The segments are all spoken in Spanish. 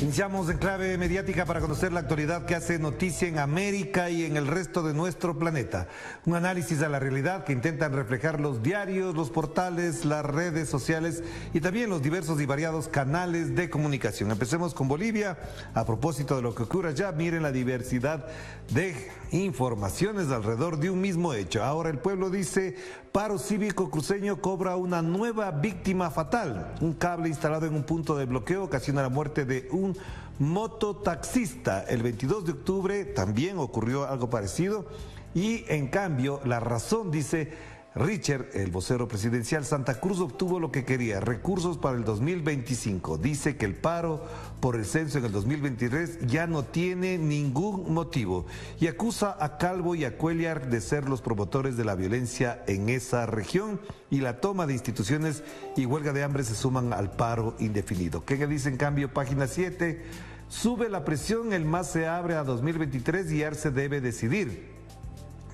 Iniciamos en clave mediática para conocer la actualidad que hace noticia en América y en el resto de nuestro planeta. Un análisis a la realidad que intentan reflejar los diarios, los portales, las redes sociales y también los diversos y variados canales de comunicación. Empecemos con Bolivia. A propósito de lo que ocurre allá, miren la diversidad de informaciones alrededor de un mismo hecho. Ahora el pueblo dice: paro cívico cruceño cobra una nueva víctima fatal. Un cable instalado en un punto de bloqueo ocasiona la muerte de un mototaxista. El 22 de octubre también ocurrió algo parecido y en cambio la razón, dice Richard, el vocero presidencial, Santa Cruz obtuvo lo que quería, recursos para el 2025. Dice que el paro por el censo en el 2023 ya no tiene ningún motivo y acusa a Calvo y a Cuellar de ser los promotores de la violencia en esa región, y la toma de instituciones y huelga de hambre se suman al paro indefinido. ¿Qué dice en cambio página 7? Sube la presión, el MAS se abre a 2023 y ARCE debe decidir.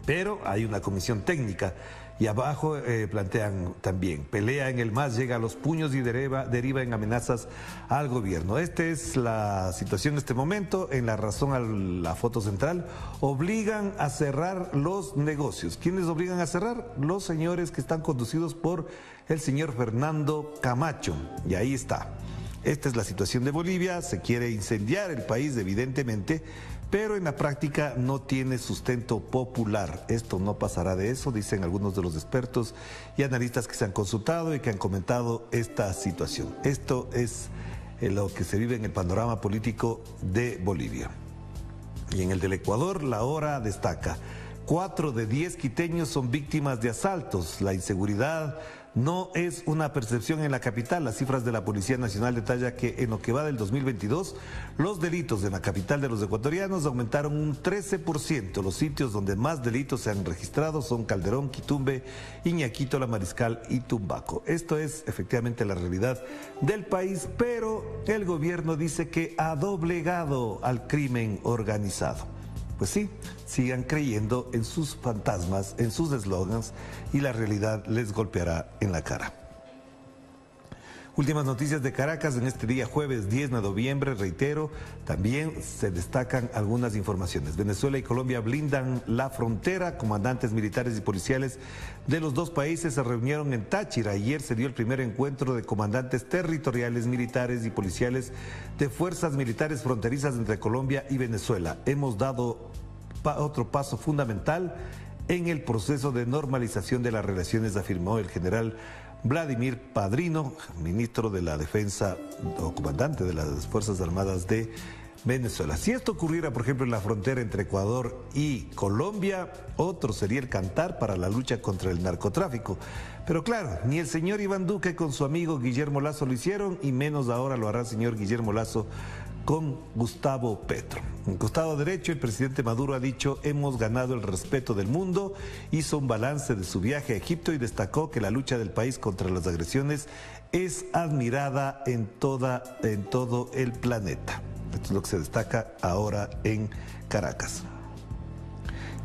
Pero hay una comisión técnica y abajo plantean también: pelea en el MAS, llega a los puños y deriva en amenazas al gobierno. Esta es la situación en este momento. En La Razón, a la foto central, obligan a cerrar los negocios. ¿Quiénes obligan a cerrar? Los señores que están conducidos por el señor Fernando Camacho. Y ahí está. Esta es la situación de Bolivia. Se quiere incendiar el país, evidentemente, pero en la práctica no tiene sustento popular. Esto no pasará de eso, dicen algunos de los expertos y analistas que se han consultado y que han comentado esta situación. Esto es lo que se vive en el panorama político de Bolivia. Y en el del Ecuador, La Hora destaca: 4 de 10 quiteños son víctimas de asaltos. La inseguridad no es una percepción en la capital. Las cifras de la Policía Nacional detallan que en lo que va del 2022, los delitos en la capital de los ecuatorianos aumentaron un 13%. Los sitios donde más delitos se han registrado son Calderón, Quitumbe, Iñaquito, La Mariscal y Tumbaco. Esto es efectivamente la realidad del país, pero el gobierno dice que ha doblegado al crimen organizado. Pues sí, sigan creyendo en sus fantasmas, en sus eslogans, y la realidad les golpeará en la cara. Últimas noticias de Caracas en este día jueves 10 de noviembre, reitero, también se destacan algunas informaciones. Venezuela y Colombia blindan la frontera. Comandantes militares y policiales de los dos países se reunieron en Táchira. Ayer se dio el primer encuentro de comandantes territoriales, militares y policiales de fuerzas militares fronterizas entre Colombia y Venezuela. Hemos dado otro paso fundamental en el proceso de normalización de las relaciones, afirmó el general Vladimir Padrino, ministro de la Defensa o comandante de las Fuerzas Armadas de Venezuela. Si esto ocurriera, por ejemplo, en la frontera entre Ecuador y Colombia, otro sería el cantar para la lucha contra el narcotráfico. Pero claro, ni el señor Iván Duque con su amigo Guillermo Lasso lo hicieron, y menos ahora lo hará el señor Guillermo Lasso con Gustavo Petro. En costado derecho, el presidente Maduro ha dicho: hemos ganado el respeto del mundo. Hizo un balance de su viaje a Egipto y destacó que la lucha del país contra las agresiones es admirada en todo el planeta. Esto es lo que se destaca ahora en Caracas.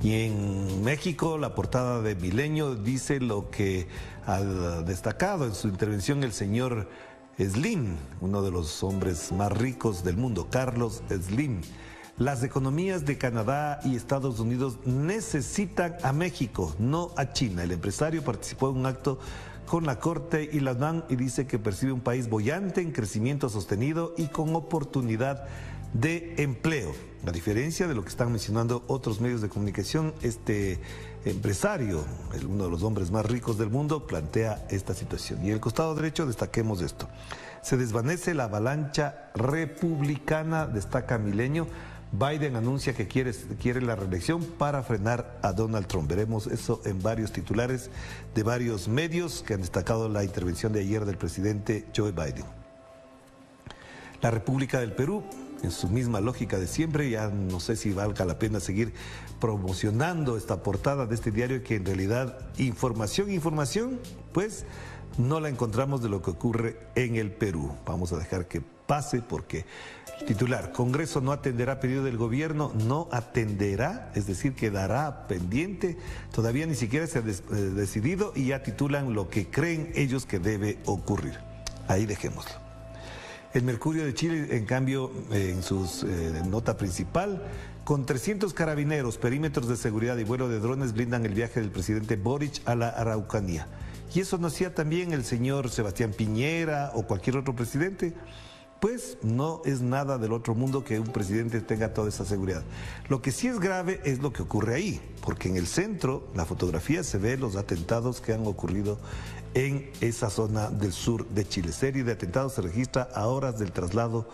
Y en México, la portada de Milenio dice lo que ha destacado en su intervención el señor Slim, uno de los hombres más ricos del mundo, Carlos Slim. Las economías de Canadá y Estados Unidos necesitan a México, no a China. El empresario participó en un acto con la Corte y la UNAM y dice que percibe un país boyante, en crecimiento sostenido y con oportunidad de empleo. A diferencia de lo que están mencionando otros medios de comunicación, este empresario, uno de los hombres más ricos del mundo, plantea esta situación. Y en el costado derecho destaquemos esto: se desvanece la avalancha republicana, destaca Milenio. Biden anuncia que quiere la reelección para frenar a Donald Trump. Veremos eso en varios titulares de varios medios que han destacado la intervención de ayer del presidente Joe Biden. La República del Perú, en su misma lógica de siempre, ya no sé si valga la pena seguir promocionando esta portada de este diario, que en realidad información, pues no la encontramos de lo que ocurre en el Perú. Vamos a dejar que pase porque titular: Congreso no atenderá pedido del gobierno. No atenderá, es decir, quedará pendiente. Todavía ni siquiera se ha decidido y ya titulan lo que creen ellos que debe ocurrir. Ahí dejémoslo. El Mercurio de Chile, en cambio, en su nota principal, con 300 carabineros, perímetros de seguridad y vuelo de drones blindan el viaje del presidente Boric a la Araucanía. Y eso no hacía también el señor Sebastián Piñera o cualquier otro presidente. Pues no es nada del otro mundo que un presidente tenga toda esa seguridad. Lo que sí es grave es lo que ocurre ahí, porque en el centro, la fotografía, se ve los atentados que han ocurrido en esa zona del sur de Chile. Serie de atentados se registra a horas del traslado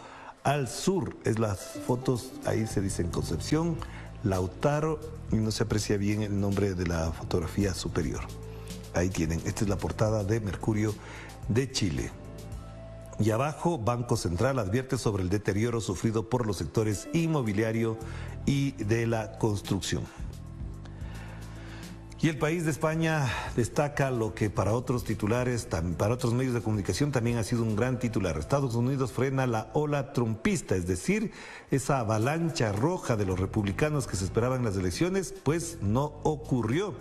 al sur. Es las fotos, ahí se dicen Concepción, Lautaro, y no se aprecia bien el nombre de la fotografía superior. Ahí tienen, esta es la portada de Mercurio de Chile. Y abajo, Banco Central advierte sobre el deterioro sufrido por los sectores inmobiliario y de la construcción. Y el País de España destaca lo que para otros titulares, para otros medios de comunicación también ha sido un gran titular. Estados Unidos frena la ola trumpista, es decir, esa avalancha roja de los republicanos que se esperaban en las elecciones, pues no ocurrió.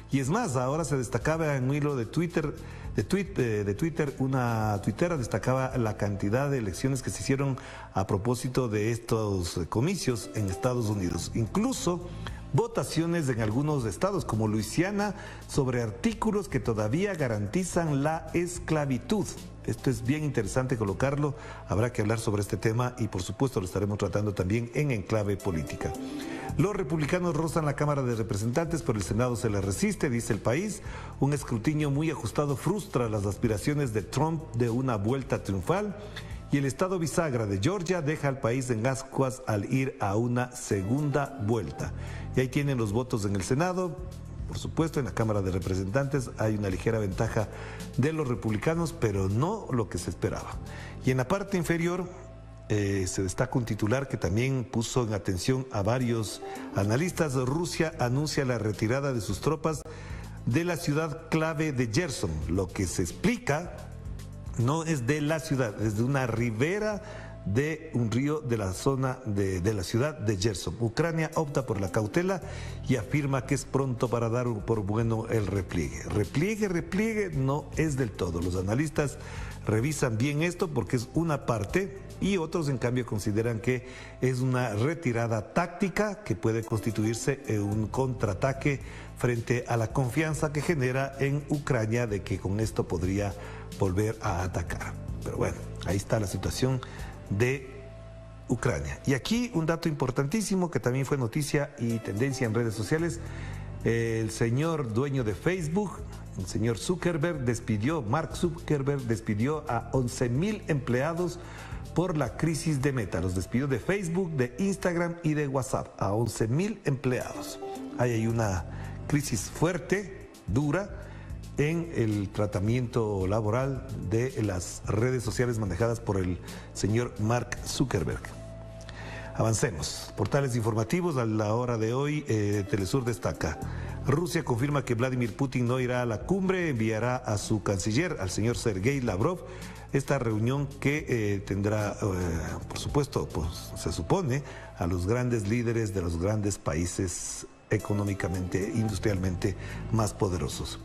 Y es más, ahora se destacaba en un hilo de Twitter, una tuitera destacaba la cantidad de elecciones que se hicieron a propósito de estos comicios en Estados Unidos. Incluso votaciones en algunos estados como Luisiana sobre artículos que todavía garantizan la esclavitud. Esto es bien interesante colocarlo, habrá que hablar sobre este tema y por supuesto lo estaremos tratando también en Enclave Política. Los republicanos rozan la Cámara de Representantes, pero el Senado se les resiste, dice El País. Un escrutinio muy ajustado frustra las aspiraciones de Trump de una vuelta triunfal. Y el estado bisagra de Georgia deja al país en ascuas al ir a una segunda vuelta. Y ahí tienen los votos en el Senado. Por supuesto, en la Cámara de Representantes hay una ligera ventaja de los republicanos, pero no lo que se esperaba. Y en la parte inferior se destaca un titular que también puso en atención a varios analistas. Rusia anuncia la retirada de sus tropas de la ciudad clave de Gerson. Lo que se explica no es de la ciudad, es de una ribera de un río de la zona de la ciudad de Gerson. Ucrania opta por la cautela y afirma que es pronto para dar por bueno el repliegue. Repliegue no es del todo. Los analistas revisan bien esto porque es una parte y otros en cambio consideran que es una retirada táctica que puede constituirse en un contraataque frente a la confianza que genera en Ucrania de que con esto podría volver a atacar. Pero bueno, ahí está la situación de Ucrania. Y aquí un dato importantísimo que también fue noticia y tendencia en redes sociales. El señor dueño de Facebook, el señor Zuckerberg, Mark Zuckerberg despidió a 11,000 empleados por la crisis de Meta. Los despidió de Facebook, de Instagram y de WhatsApp, a 11,000 empleados. Ahí hay una crisis fuerte, dura, en el tratamiento laboral de las redes sociales manejadas por el señor Mark Zuckerberg. Avancemos. Portales informativos a la hora de hoy. Telesur destaca: Rusia confirma que Vladimir Putin no irá a la cumbre, enviará a su canciller, al señor Sergei Lavrov. Esta reunión que tendrá, por supuesto, pues se supone, a los grandes líderes de los grandes países económicamente, industrialmente más poderosos.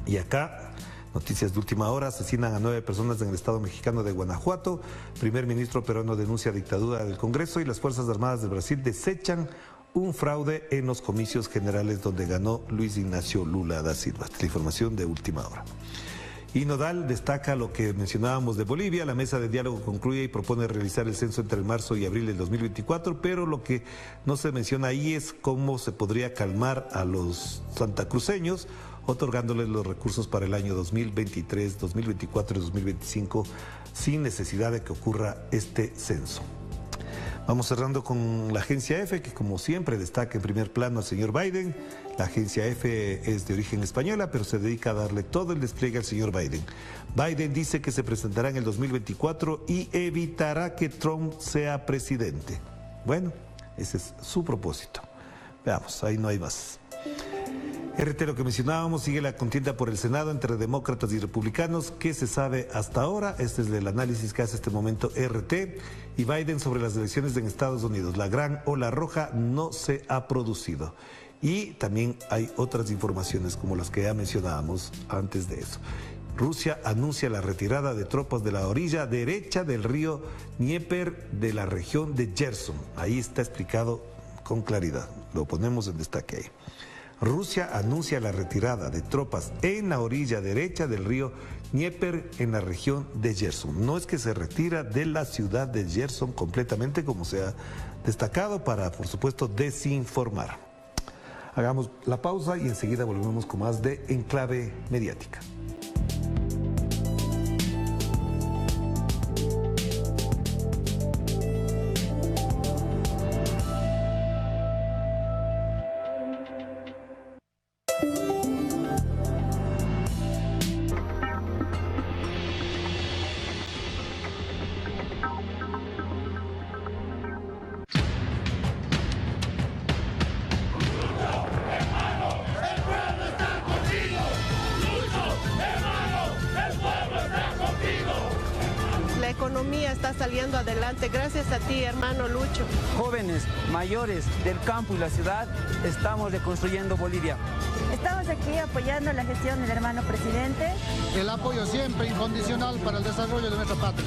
Y acá, noticias de última hora: asesinan a 9 personas en el estado mexicano de Guanajuato. Primer ministro peruano denuncia dictadura del Congreso y las Fuerzas Armadas de Brasil desechan un fraude en los comicios generales donde ganó Luis Ignacio Lula da Silva. Esta es la información de última hora. Y Nodal destaca lo que mencionábamos de Bolivia. La mesa de diálogo concluye y propone realizar el censo entre el marzo y abril del 2024, pero lo que no se menciona ahí es cómo se podría calmar a los santacruceños, otorgándoles los recursos para el año 2023, 2024 y 2025 sin necesidad de que ocurra este censo. Vamos cerrando con la agencia EFE, que como siempre destaca en primer plano al señor Biden. La agencia EFE es de origen española, pero se dedica a darle todo el despliegue al señor Biden. Biden dice que se presentará en el 2024 y evitará que Trump sea presidente. Bueno, ese es su propósito. Veamos, ahí no hay más. RT, lo que mencionábamos, sigue la contienda por el Senado entre demócratas y republicanos. ¿Qué se sabe hasta ahora? Este es el análisis que hace este momento RT. Y Biden sobre las elecciones en Estados Unidos. La gran ola roja no se ha producido. Y también hay otras informaciones como las que ya mencionábamos antes de eso. Rusia anuncia la retirada de tropas de la orilla derecha del río Dnieper de la región de Gerson. Ahí está explicado con claridad. Lo ponemos en destaque ahí. Rusia anuncia la retirada de tropas en la orilla derecha del río Dnieper en la región de Gerson. No es que se retira de la ciudad de Gerson completamente, como se ha destacado, para, por supuesto, desinformar. Hagamos la pausa y enseguida volvemos con más de Enclave Mediática. La economía está saliendo adelante gracias a ti, hermano Lucho. Jóvenes, mayores del campo y la ciudad, estamos reconstruyendo Bolivia. Estamos aquí apoyando la gestión del hermano presidente. El apoyo siempre incondicional para el desarrollo de nuestra patria.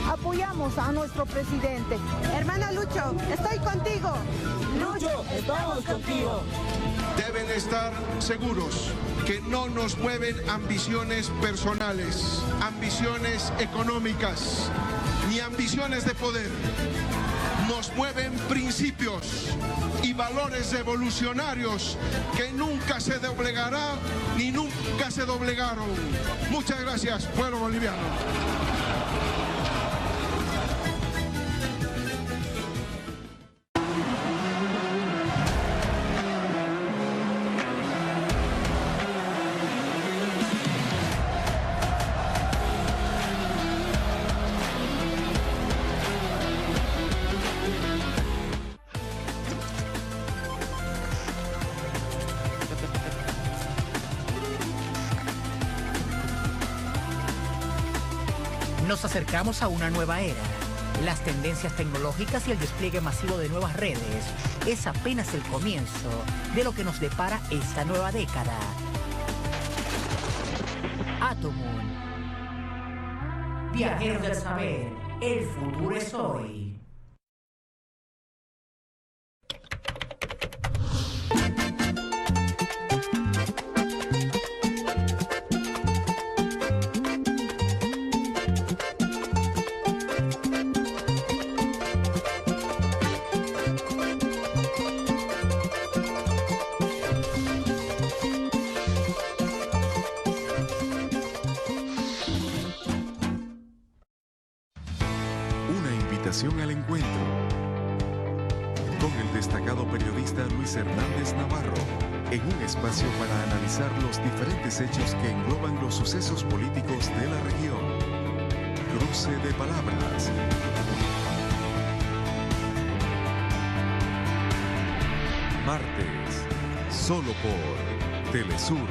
Apoyamos a nuestro presidente. Hermano Lucho, estoy contigo. Lucho, estamos contigo. Deben estar seguros que no nos mueven ambiciones personales, ambiciones económicas, ni ambiciones de poder. Nos mueven principios y valores revolucionarios que nunca se doblegará ni nunca se doblegaron. Muchas gracias, pueblo boliviano. Nos acercamos a una nueva era. Las tendencias tecnológicas y el despliegue masivo de nuevas redes es apenas el comienzo de lo que nos depara esta nueva década. Atomun. Viajeros del saber, el futuro es hoy. Al encuentro con el destacado periodista Luis Hernández Navarro en un espacio para analizar los diferentes hechos que engloban los sucesos políticos de la región. Cruce de palabras. Martes, solo por Telesur.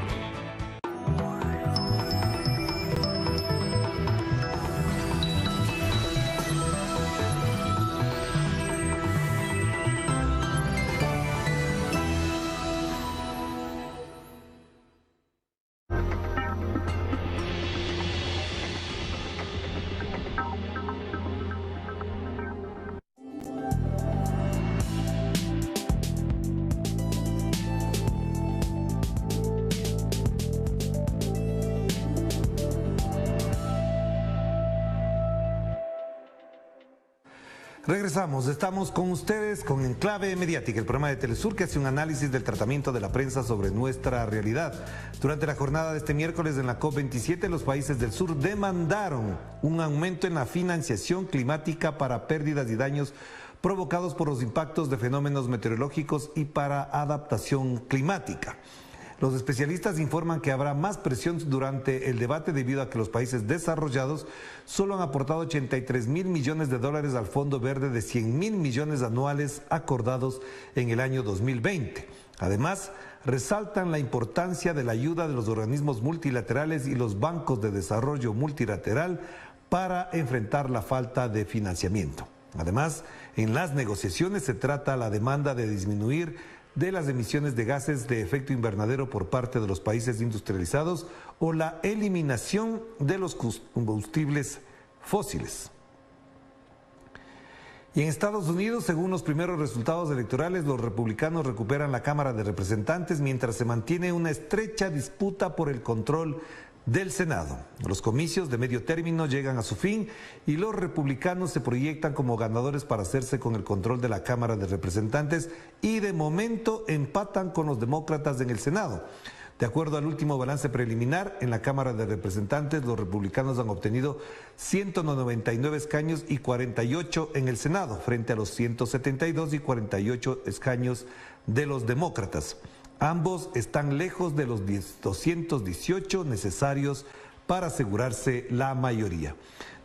Regresamos, estamos con ustedes con Enclave Mediática, el programa de Telesur que hace un análisis del tratamiento de la prensa sobre nuestra realidad. Durante la jornada de este miércoles en la COP27, los países del sur demandaron un aumento en la financiación climática para pérdidas y daños provocados por los impactos de fenómenos meteorológicos y para adaptación climática. Los especialistas informan que habrá más presión durante el debate debido a que los países desarrollados solo han aportado 83.000 millones de dólares al Fondo Verde de 100.000 millones anuales acordados en el año 2020. Además, resaltan la importancia de la ayuda de los organismos multilaterales y los bancos de desarrollo multilateral para enfrentar la falta de financiamiento. Además, en las negociaciones se trata la demanda de disminuir de las emisiones de gases de efecto invernadero por parte de los países industrializados o la eliminación de los combustibles fósiles. Y en Estados Unidos, según los primeros resultados electorales, los republicanos recuperan la Cámara de Representantes mientras se mantiene una estrecha disputa por el control del Senado. Los comicios de medio término llegan a su fin y los republicanos se proyectan como ganadores para hacerse con el control de la Cámara de Representantes y de momento empatan con los demócratas en el Senado. De acuerdo al último balance preliminar, en la Cámara de Representantes los republicanos han obtenido 199 escaños y 48 en el Senado, frente a los 172 y 48 escaños de los demócratas. Ambos están lejos de los 218 necesarios para asegurarse la mayoría.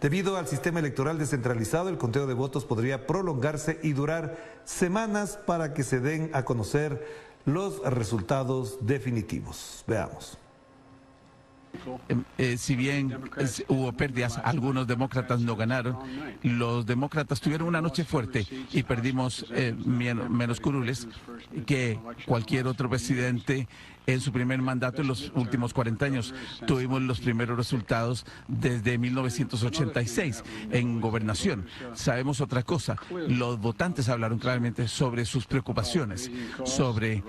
Debido al sistema electoral descentralizado, el conteo de votos podría prolongarse y durar semanas para que se den a conocer los resultados definitivos. Veamos. Si bien hubo pérdidas, algunos demócratas no ganaron. Los demócratas tuvieron una noche fuerte y perdimos menos curules que cualquier otro presidente en su primer mandato en los últimos 40 años. Tuvimos los primeros resultados desde 1986 en gobernación. Sabemos otra cosa, los votantes hablaron claramente sobre sus preocupaciones, sobre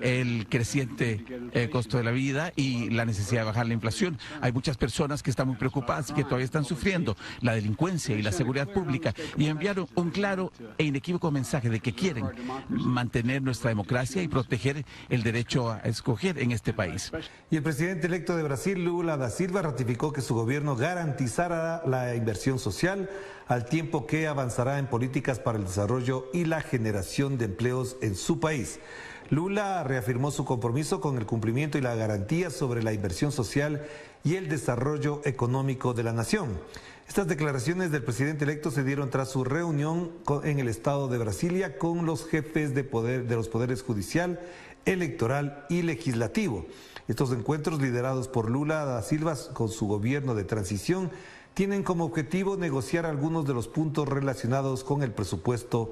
el creciente costo de la vida y la necesidad de bajar la inflación. Hay muchas personas que están muy preocupadas y que todavía están sufriendo la delincuencia y la seguridad pública, y enviaron un claro e inequívoco mensaje de que quieren mantener nuestra democracia y proteger el derecho a escoger en este país. Y el presidente electo de Brasil, Lula da Silva, ratificó que su gobierno garantizará la inversión social al tiempo que avanzará en políticas para el desarrollo y la generación de empleos en su país. Lula reafirmó su compromiso con el cumplimiento y la garantía sobre la inversión social y el desarrollo económico de la nación. Estas declaraciones del presidente electo se dieron tras su reunión en el estado de Brasilia con los jefes de los poderes judicial, electoral y legislativo. Estos encuentros, liderados por Lula da Silva con su gobierno de transición, tienen como objetivo negociar algunos de los puntos relacionados con el presupuesto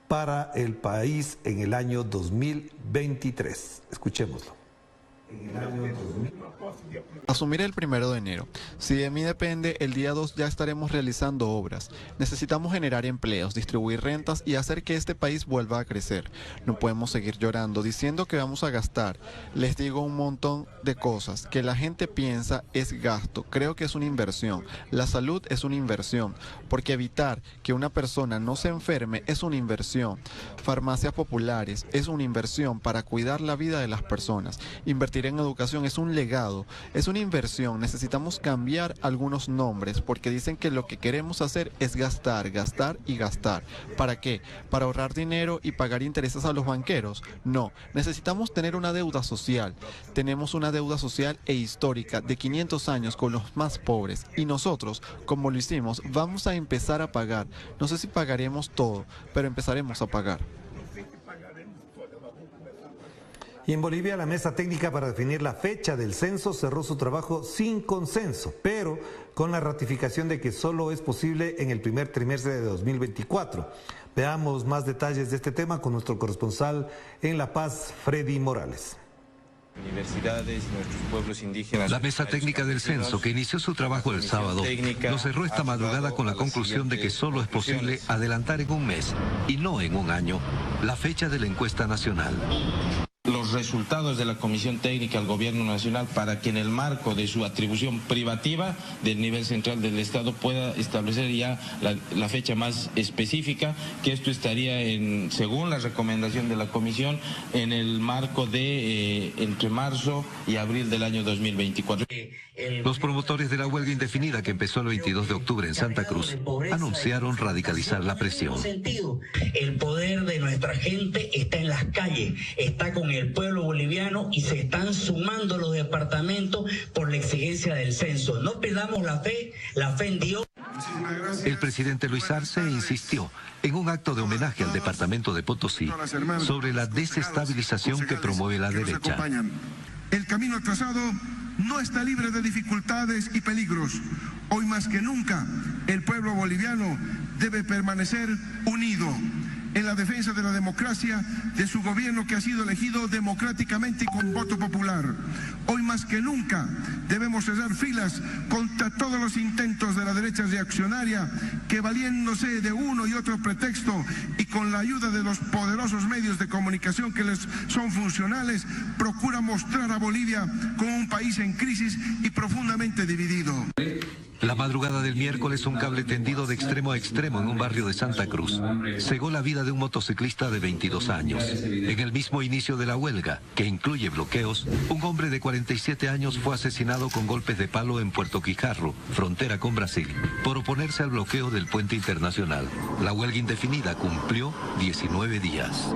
para el país en el año 2023. Escuchémoslo. Asumiré el 1 de enero. Si de mí depende, el día 2 ya estaremos realizando obras. Necesitamos generar empleos, distribuir rentas y hacer que este país vuelva a crecer. No podemos seguir llorando, diciendo que vamos a gastar. Les digo un montón de cosas que la gente piensa es gasto. Creo que es una inversión. La salud es una inversión, porque evitar que una persona no se enferme es una inversión. Farmacias populares es una inversión para cuidar la vida de las personas. Invertir en educación es un legado, es una inversión. Necesitamos cambiar algunos nombres porque dicen que lo que queremos hacer es gastar, gastar y gastar. ¿Para qué? ¿Para ahorrar dinero y pagar intereses a los banqueros? No, necesitamos tener una deuda social. Tenemos una deuda social e histórica de 500 años con los más pobres y nosotros, como lo hicimos, vamos a empezar a pagar. No sé si pagaremos todo, pero empezaremos a pagar. Y en Bolivia, la mesa técnica para definir la fecha del censo cerró su trabajo sin consenso, pero con la ratificación de que solo es posible en el primer trimestre de 2024. Veamos más detalles de este tema con nuestro corresponsal en La Paz, Freddy Morales. Universidades, nuestros pueblos indígenas. La mesa técnica del censo, que inició su trabajo el sábado, lo cerró esta madrugada con la conclusión de que solo es posible adelantar en un mes, y no en un año, la fecha de la encuesta nacional. Los resultados de la Comisión Técnica al Gobierno Nacional para que en el marco de su atribución privativa del nivel central del Estado pueda establecer ya la fecha más específica, que esto estaría según la recomendación de la Comisión, en el marco de entre marzo y abril del año 2024. Los promotores de la huelga indefinida que empezó el 22 de octubre en Santa Cruz anunciaron radicalizar la presión. El poder de nuestra gente está en las calles, está con el pueblo boliviano y se están sumando los departamentos por la exigencia del censo. No perdamos la fe en Dios. El presidente Luis Arce insistió en un acto de homenaje al departamento de Potosí sobre la desestabilización que promueve la derecha. El camino trazado no está libre de dificultades y peligros. Hoy más que nunca, el pueblo boliviano debe permanecer unido. en la defensa de la democracia de su gobierno que ha sido elegido democráticamente y con voto popular. Hoy más que nunca debemos cerrar filas contra todos los intentos de la derecha reaccionaria que, valiéndose de uno y otro pretexto y con la ayuda de los poderosos medios de comunicación que les son funcionales, procura mostrar a Bolivia como un país en crisis y profundamente dividido. La madrugada del miércoles, un cable tendido de extremo a extremo en un barrio de Santa Cruz cegó la vida de un motociclista de 22 años. En el mismo inicio de la huelga, que incluye bloqueos, un hombre de 47 años fue asesinado con golpes de palo en Puerto Quijarro, frontera con Brasil, por oponerse al bloqueo del puente internacional. La huelga indefinida cumplió 19 días.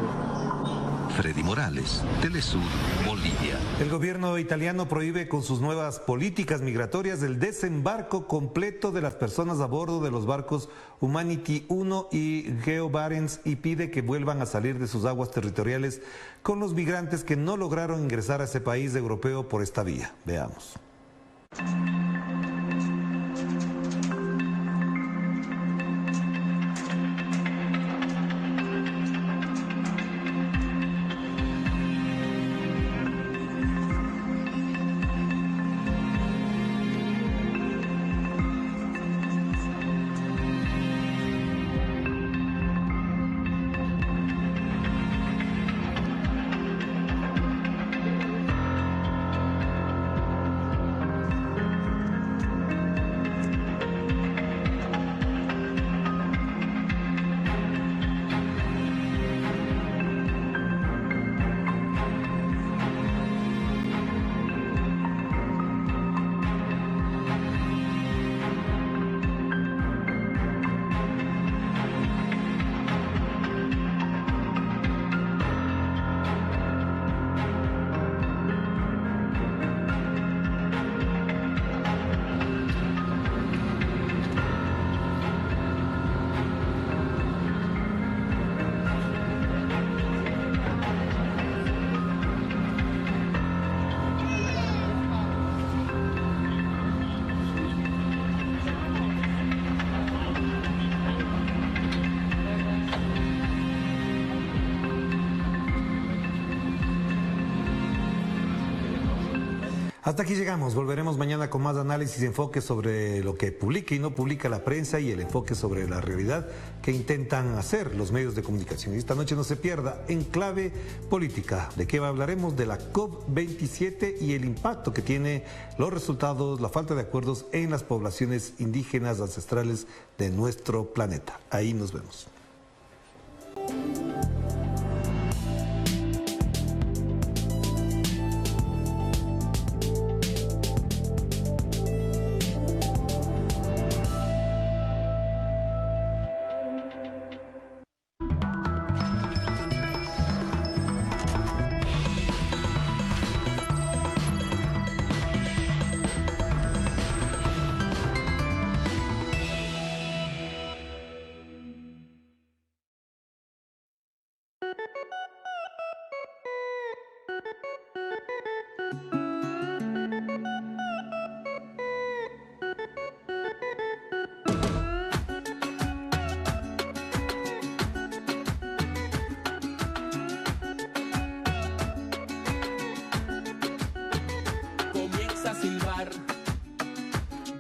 Freddy Morales, Telesur, Bolivia. El gobierno italiano prohíbe con sus nuevas políticas migratorias el desembarco completo de las personas a bordo de los barcos Humanity 1 y Geo Barents y pide que vuelvan a salir de sus aguas territoriales con los migrantes que no lograron ingresar a ese país europeo por esta vía. Veamos. Hasta aquí llegamos, volveremos mañana con más análisis y enfoque sobre lo que publica y no publica la prensa y el enfoque sobre la realidad que intentan hacer los medios de comunicación. Y esta noche no se pierda En Clave Política. ¿De qué hablaremos? De la COP27 y el impacto que tiene los resultados, la falta de acuerdos en las poblaciones indígenas ancestrales de nuestro planeta. Ahí nos vemos.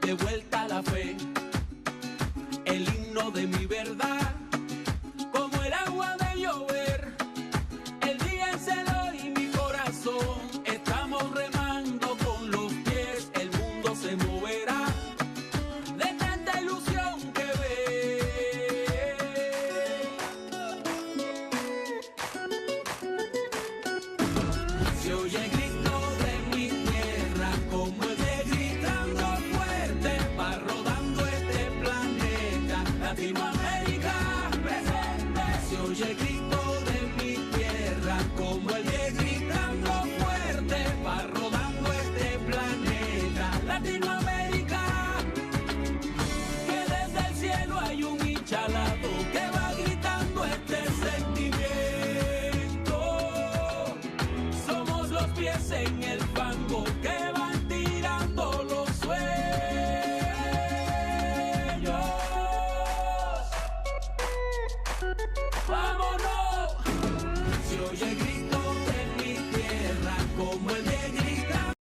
De vuelta a la fe, el himno de mi verdad.